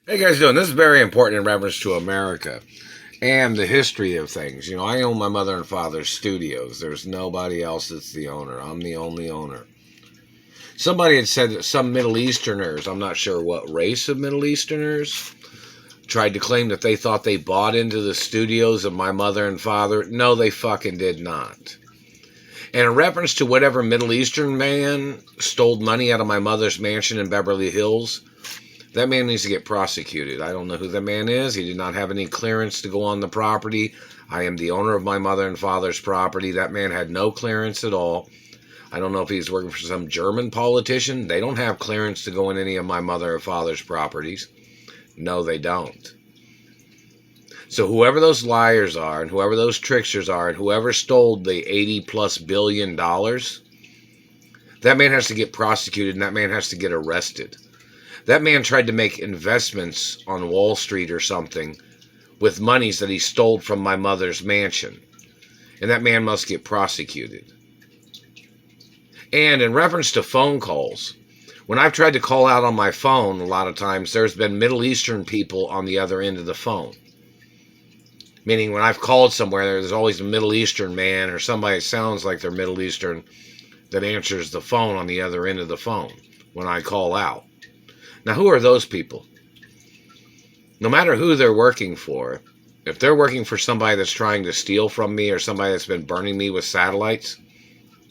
Hey guys doing? This is very important in reference to America and the history of things. You know, I own my mother and father's studios. There's nobody else that's the owner. I'm the only owner. Somebody had said that some Middle Easterners, I'm not sure what race of Middle Easterners, tried to claim that they thought they bought into the studios of my mother and father. No, they fucking did not. And in reference to whatever Middle Eastern man stole money out of my mother's mansion in Beverly Hills, that man needs to get prosecuted. I don't know who the man is. He did not have any clearance to go on the property. I am the owner of my mother and father's property. That man had no clearance at all. I don't know if he's working for some German politician. They don't have clearance to go in any of my mother or father's properties. No, they don't. So whoever those liars are, and whoever those tricksters are, and whoever stole the $80+ billion, that man has to get prosecuted, and that man has to get arrested. That man tried to make investments on Wall Street or something with monies that he stole from my mother's mansion. And that man must get prosecuted. And in reference to phone calls, when I've tried to call out on my phone, a lot of times there's been Middle Eastern people on the other end of the phone. Meaning when I've called somewhere, there's always a Middle Eastern man or somebody that sounds like they're Middle Eastern that answers the phone on the other end of the phone when I call out. Now, who are those people? No matter who they're working for, if they're working for somebody that's trying to steal from me or somebody that's been burning me with satellites,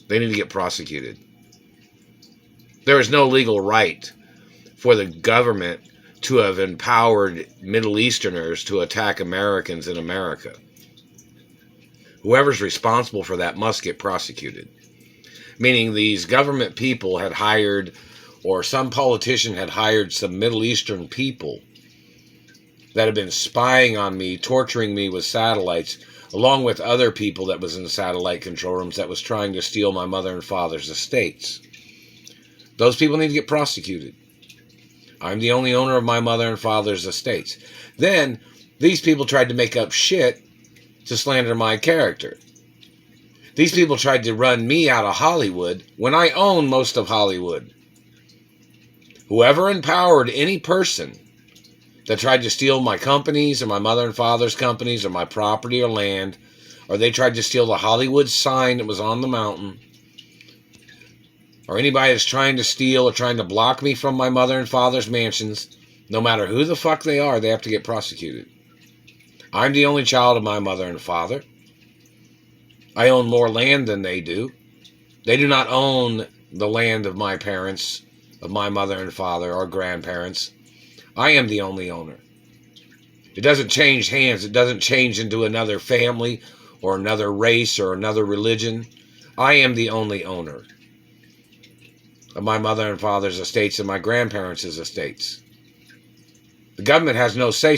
they need to get prosecuted. There is no legal right for the government to have empowered Middle Easterners to attack Americans in America. Whoever's responsible for that must get prosecuted. Meaning these government people had hired, or some politician had hired some Middle Eastern people that had been spying on me, torturing me with satellites, along with other people that was in the satellite control rooms that was trying to steal my mother and father's estates. Those people need to get prosecuted. I'm the only owner of my mother and father's estates. Then, these people tried to make up shit to slander my character. These people tried to run me out of Hollywood when I own most of Hollywood. Whoever empowered any person that tried to steal my companies or my mother and father's companies or my property or land, or they tried to steal the Hollywood sign that was on the mountain, or anybody that's trying to steal or trying to block me from my mother and father's mansions, no matter who the fuck they are, they have to get prosecuted. I'm the only child of my mother and father. I own more land than they do. They do not own the land of my parents, of my mother and father, or grandparents. I am the only owner. It doesn't change hands. It doesn't change into another family or another race or another religion. I am the only owner of my mother and father's estates and my grandparents' estates. The government has no say